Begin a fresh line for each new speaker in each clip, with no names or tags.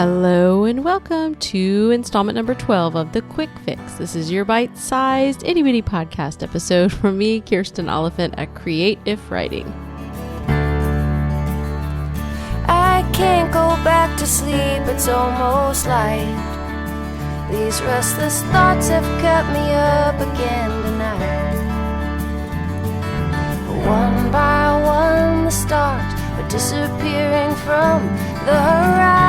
Hello and welcome to installment number 12 of The Quick Fix. This is your bite-sized itty-bitty podcast episode from me, Kirsten Oliphant at Creative Writing.
I can't go back to sleep, it's almost light. These restless thoughts have kept me up again tonight. One by one the stars are disappearing from the horizon.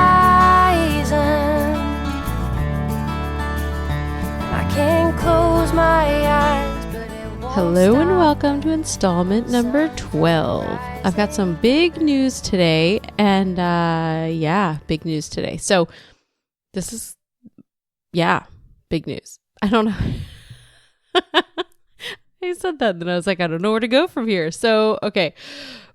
I can't close my eyes, but it won't
Hello and
stop.
welcome to installment number 12. I've got some big news today and big news today. So this is, big news. I don't know. I said that and then I was like, I don't know where to go from here. So, okay.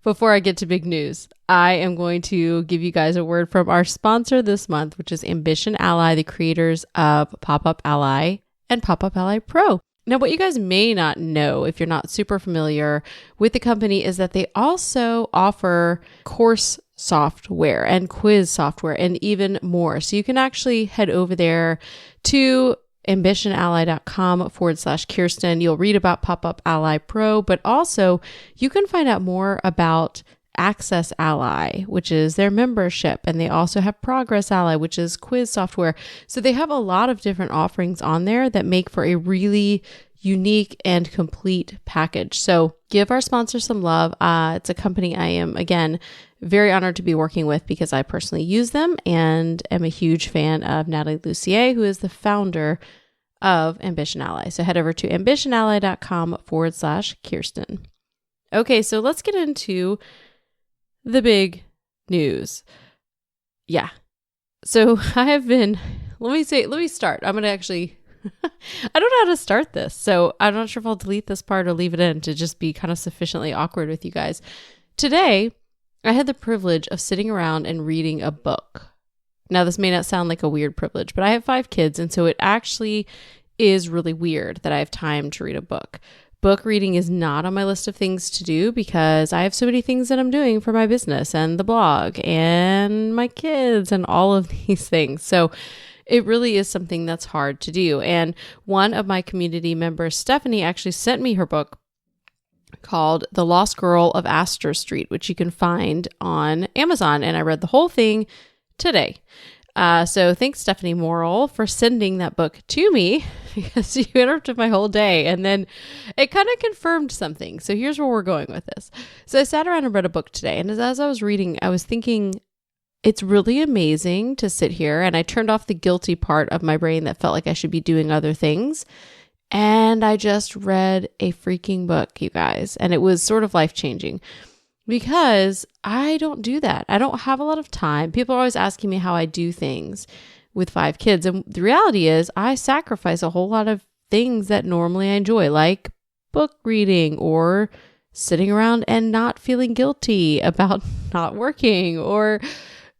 Before I get to big news, I am going to give you guys a word from our sponsor this month, which is Ambition Ally, the creators of Pop-Up Ally and Pop-Up Ally Pro. Now, what you guys may not know if you're not super familiar with the company is that they also offer course software and quiz software and even more. So you can actually head over there to ambitionally.com/Kirsten. You'll read about Pop-Up Ally Pro, but also you can find out more about Access Ally, which is their membership. And they also have Progress Ally, which is quiz software. So they have a lot of different offerings on there that make for a really unique and complete package. So give our sponsor some love. It's a company I am, again, very honored to be working with because I personally use them and am a huge fan of Natalie Lussier, who is the founder of Ambition Ally. So head over to ambitionally.com/Kirsten. Okay, so let's get into the big news. Yeah. So I have been, let me start. I'm going to actually, I don't know how to start this. So I'm not sure if I'll delete this part or leave it in to just be kind of sufficiently awkward with you guys. Today, I had the privilege of sitting around and reading a book. Now, this may not sound like a weird privilege, but I have 5 kids, and so it actually is really weird that I have time to read a book. Book reading is not on my list of things to do because I have so many things that I'm doing for my business and the blog and my kids and all of these things. So it really is something that's hard to do. And one of my community members, Stephanie, actually sent me her book called The Lost Girl of Astor Street, which you can find on Amazon. And I read the whole thing today. So thanks, Stephanie Morrill, for sending that book to me because you interrupted my whole day. And then it kind of confirmed something. So here's where we're going with this. So I sat around and read a book today. And as I was reading, I was thinking, it's really amazing to sit here. And I turned off the guilty part of my brain that felt like I should be doing other things. And I just read a freaking book, you guys. And it was sort of life-changing because I don't do that. I don't have a lot of time. People are always asking me how I do things with 5 kids. And the reality is I sacrifice a whole lot of things that normally I enjoy, like book reading or sitting around and not feeling guilty about not working or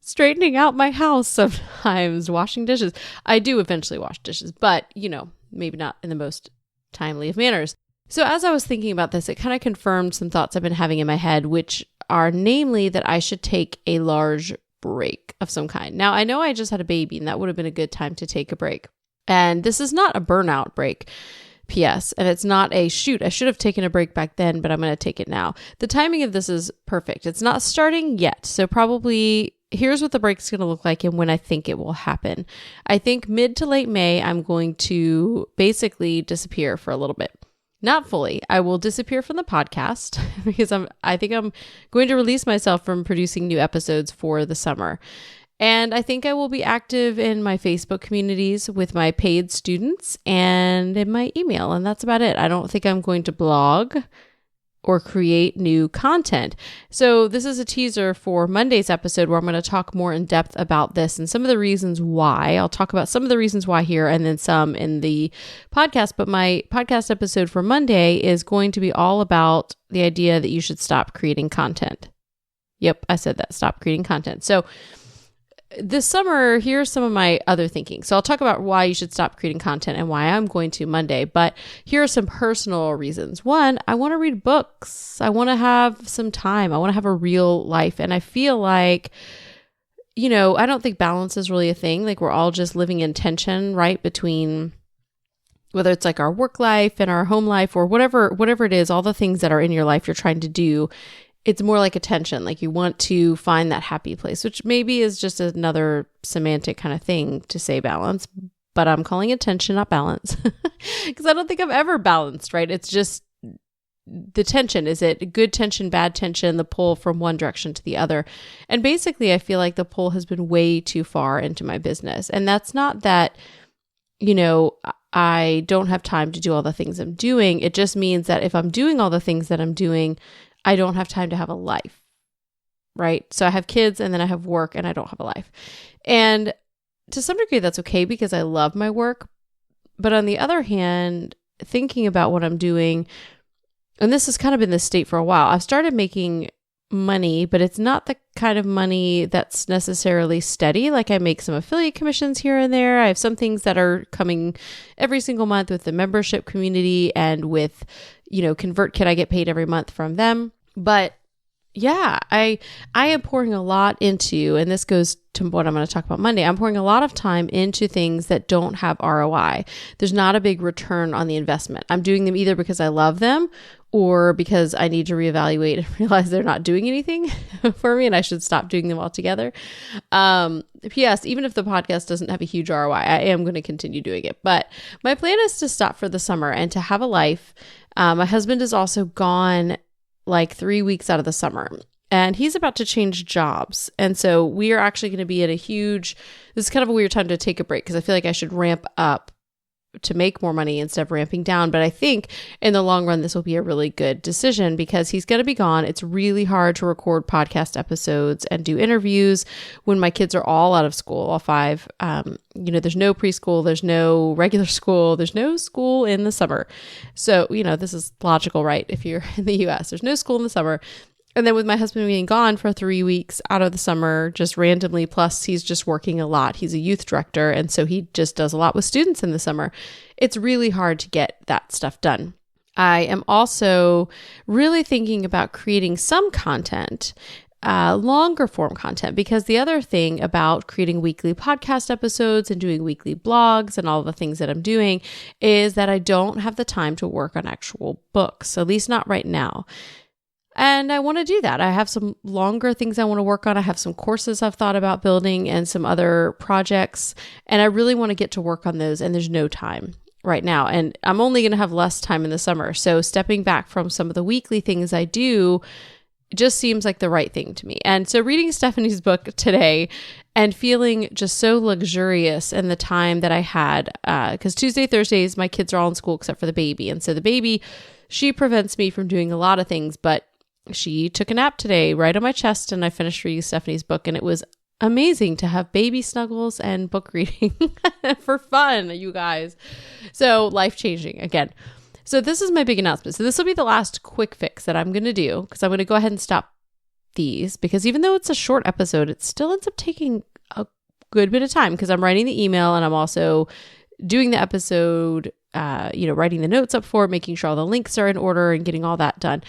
straightening out my house sometimes, washing dishes. I do eventually wash dishes, but maybe not in the most timely of manners. So as I was thinking about this, it kind of confirmed some thoughts I've been having in my head, which are namely that I should take a large break of some kind. Now, I know I just had a baby and that would have been a good time to take a break. And this is not a burnout break, P.S. And it's not a shoot. I should have taken a break back then, but I'm going to take it now. The timing of this is perfect. It's not starting yet. So probably here's what the break's going to look like and when I think it will happen. I think mid to late May, I'm going to basically disappear for a little bit. Not fully. I will disappear from the podcast because I think I'm going to release myself from producing new episodes for the summer. And I think I will be active in my Facebook communities with my paid students and in my email. And that's about it. I don't think I'm going to blog or create new content. So this is a teaser for Monday's episode where I'm going to talk more in depth about this and some of the reasons why. I'll talk about some of the reasons why here and then some in the podcast. But my podcast episode for Monday is going to be all about the idea that you should stop creating content. Yep, I said that. Stop creating content. So this summer, here's some of my other thinking. So I'll talk about why you should stop creating content and why I'm going to Monday, but here are some personal reasons. One, I want to read books. I want to have some time. I want to have a real life. And I feel like I don't think balance is really a thing. Like we're all just living in tension, right? Between whether it's like our work life and our home life or whatever it is, all the things that are in your life you're trying to do. It's more like a tension. Like you want to find that happy place, which maybe is just another semantic kind of thing to say balance, but I'm calling it tension, not balance, because I don't think I'm ever balanced, right? It's just the tension. Is it good tension, bad tension, the pull from one direction to the other? And basically, I feel like the pull has been way too far into my business. And that's not that, I don't have time to do all the things I'm doing. It just means that if I'm doing all the things that I'm doing, I don't have time to have a life, right? So I have kids and then I have work and I don't have a life. And to some degree, that's okay because I love my work. But on the other hand, thinking about what I'm doing, and this has kind of been the state for a while, I've started making money, but it's not the kind of money that's necessarily steady. Like I make some affiliate commissions here and there. I have some things that are coming every single month with the membership community and with, ConvertKit, I get paid every month from them. But yeah, I am pouring a lot into, and this goes to what I'm going to talk about Monday. I'm pouring a lot of time into things that don't have ROI. There's not a big return on the investment. I'm doing them either because I love them or because I need to reevaluate and realize they're not doing anything for me and I should stop doing them altogether. P.S. Even if the podcast doesn't have a huge ROI, I am going to continue doing it. But my plan is to stop for the summer and to have a life. My husband is also gone like 3 weeks out of the summer and he's about to change jobs. And so we are actually going to be at this is kind of a weird time to take a break because I feel like I should ramp up to make more money instead of ramping down. But I think in the long run, this will be a really good decision because he's going to be gone. It's really hard to record podcast episodes and do interviews when my kids are all out of school, all 5. There's no preschool, there's no regular school, there's no school in the summer. So, this is logical, right? If you're in the US, there's no school in the summer. And then with my husband being gone for 3 weeks out of the summer, just randomly, plus he's just working a lot. He's a youth director. And so he just does a lot with students in the summer. It's really hard to get that stuff done. I am also really thinking about creating some content, longer form content, because the other thing about creating weekly podcast episodes and doing weekly blogs and all the things that I'm doing is that I don't have the time to work on actual books, at least not right now. And I want to do that. I have some longer things I want to work on. I have some courses I've thought about building and some other projects. And I really want to get to work on those. And there's no time right now. And I'm only going to have less time in the summer. So stepping back from some of the weekly things I do just seems like the right thing to me. And so reading Stephanie's book today and feeling just so luxurious in the time that I had, because Tuesday, Thursdays, my kids are all in school except for the baby. And so the baby, she prevents me from doing a lot of things, but she took a nap today right on my chest and I finished reading Stephanie's book and it was amazing to have baby snuggles and book reading for fun, you guys. So life-changing again. So this is my big announcement. So this will be the last quick fix that I'm going to do because I'm going to go ahead and stop these because even though it's a short episode, it still ends up taking a good bit of time because I'm writing the email and I'm also doing the episode, writing the notes up for it, making sure all the links are in order and getting all that done.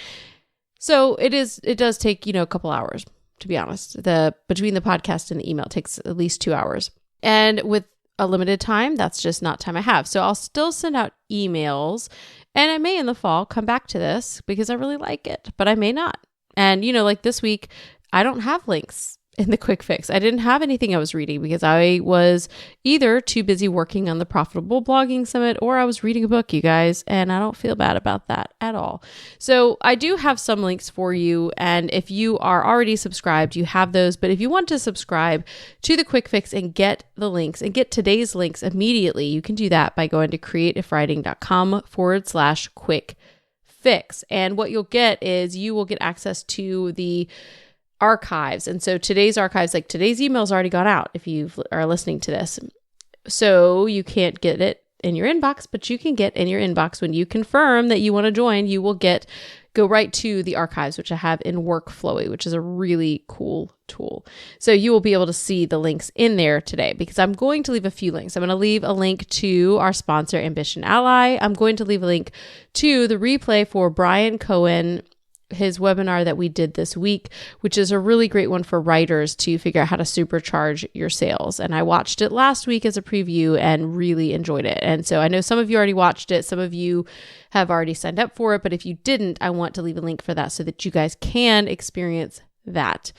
So it does take, a couple hours, to be honest. Between the podcast and the email, it takes at least 2 hours. And with a limited time, that's just not time I have. So I'll still send out emails and I may in the fall come back to this because I really like it, but I may not. And, like this week, I don't have links in the quick fix. I didn't have anything I was reading because I was either too busy working on the Profitable Blogging Summit or I was reading a book, you guys, and I don't feel bad about that at all. So I do have some links for you. And if you are already subscribed, you have those. But if you want to subscribe to the quick fix and get the links and get today's links immediately, you can do that by going to creativewriting.com/quick fix. And what you'll get is you will get access to the archives. And so today's archives, like today's email's already gone out if you are listening to this. So you can't get it in your inbox, but you can get in your inbox when you confirm that you want to join, you will go right to the archives, which I have in Workflowy, which is a really cool tool. So you will be able to see the links in there today because I'm going to leave a few links. I'm going to leave a link to our sponsor, Ambition Ally. I'm going to leave a link to the replay for Brian Cohen his webinar that we did this week, which is a really great one for writers to figure out how to supercharge your sales. And I watched it last week as a preview and really enjoyed it. And so I know some of you already watched it. Some of you have already signed up for it. But if you didn't, I want to leave a link for that so that you guys can experience that.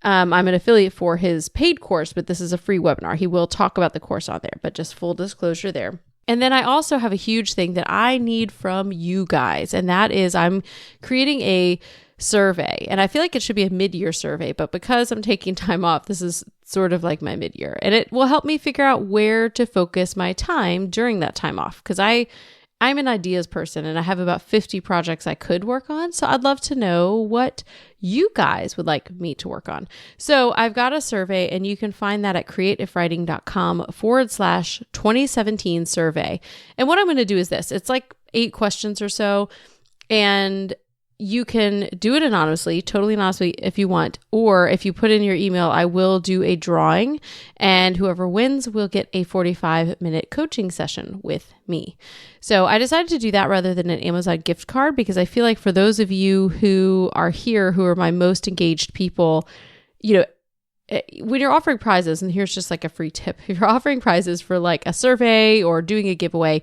I'm an affiliate for his paid course, but this is a free webinar. He will talk about the course on there, but just full disclosure there. And then I also have a huge thing that I need from you guys, and that is I'm creating a survey. And I feel like it should be a mid-year survey, but because I'm taking time off, this is sort of like my mid-year. And it will help me figure out where to focus my time during that time off, because I'm an ideas person and I have about 50 projects I could work on. So I'd love to know what you guys would like me to work on. So I've got a survey and you can find that at creativewriting.com/2017 survey. And what I'm going to do is this, it's like 8 questions or so. And you can do it anonymously, totally anonymously if you want, or if you put in your email, I will do a drawing and whoever wins will get a 45-minute coaching session with me. So I decided to do that rather than an Amazon gift card because I feel like for those of you who are here, who are my most engaged people, you know, when you're offering prizes, and here's just like a free tip, if you're offering prizes for like a survey or doing a giveaway,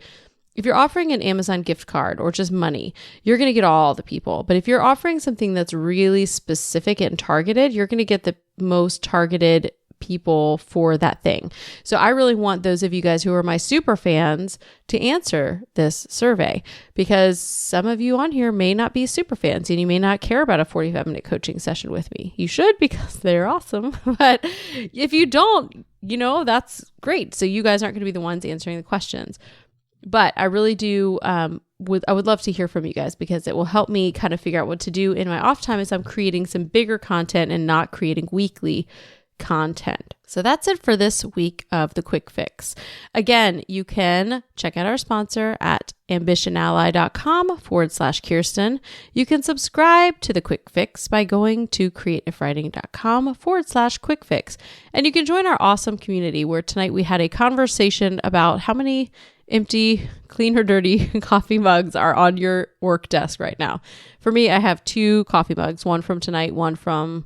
if you're offering an Amazon gift card or just money, you're going to get all the people. But if you're offering something that's really specific and targeted, you're going to get the most targeted people for that thing. So I really want those of you guys who are my super fans to answer this survey, because some of you on here may not be super fans and you may not care about a 45-minute coaching session with me. You should, because they're awesome. But if you don't, you know, that's great. So you guys aren't going to be the ones answering the questions. But I really do, I would love to hear from you guys, because it will help me kind of figure out what to do in my off time as I'm creating some bigger content and not creating weekly content. So that's it for this week of the Quick Fix. Again, you can check out our sponsor at ambitionally.com/Kirsten. You can subscribe to the Quick Fix by going to creativewriting.com/Quick Fix. And you can join our awesome community where tonight we had a conversation about how many empty, clean or dirty coffee mugs are on your work desk right now. For me, I have 2 coffee mugs, one from tonight, one from ?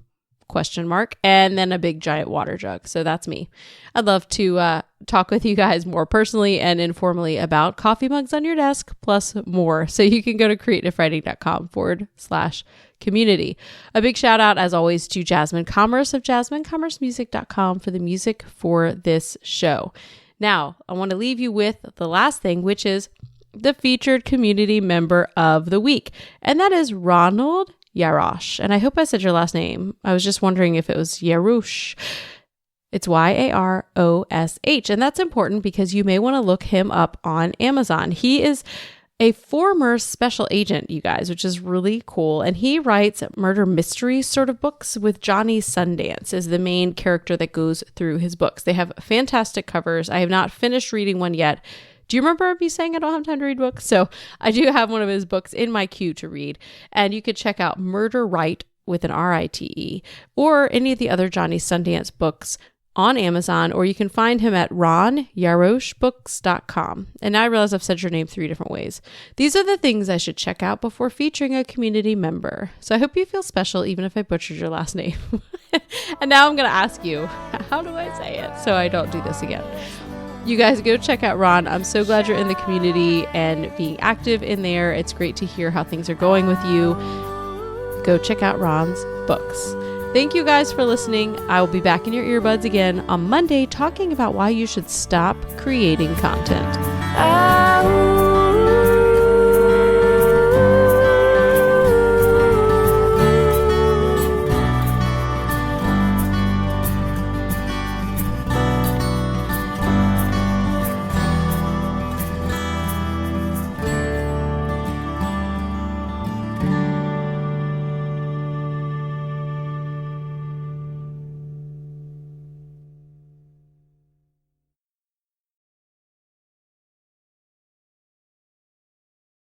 And then a big giant water jug. So that's me. I'd love to talk with you guys more personally and informally about coffee mugs on your desk plus more. So you can go to creativewriting.com/community. A big shout out, as always, to Jasmine Commerce of JasmineCommerceMusic.com for the music for this show. Now, I want to leave you with the last thing, which is the featured community member of the week. And that is Ronald Yarosh. And I hope I said your last name. I was just wondering if it was Yarosh. It's Yarosh. And that's important because you may want to look him up on Amazon. He is a former special agent, you guys, which is really cool. And he writes murder mystery sort of books with Johnny Sundance as the main character that goes through his books. They have fantastic covers. I have not finished reading one yet. Do you remember me saying I don't have time to read books? So I do have one of his books in my queue to read. And you could check out Murder Right with an RITE or any of the other Johnny Sundance books on Amazon, or you can find him at ronyaroshbooks.com. And I realize I've said your name 3 different ways. These are the things I should check out before featuring a community member. So I hope you feel special, even if I butchered your last name. And now I'm going to ask you, how do I say it so I don't do this again? You guys go check out Ron. I'm so glad you're in the community and being active in there. It's great to hear how things are going with you. Go check out Ron's books. Thank you guys for listening. I will be back in your earbuds again on Monday talking about why you should stop creating content.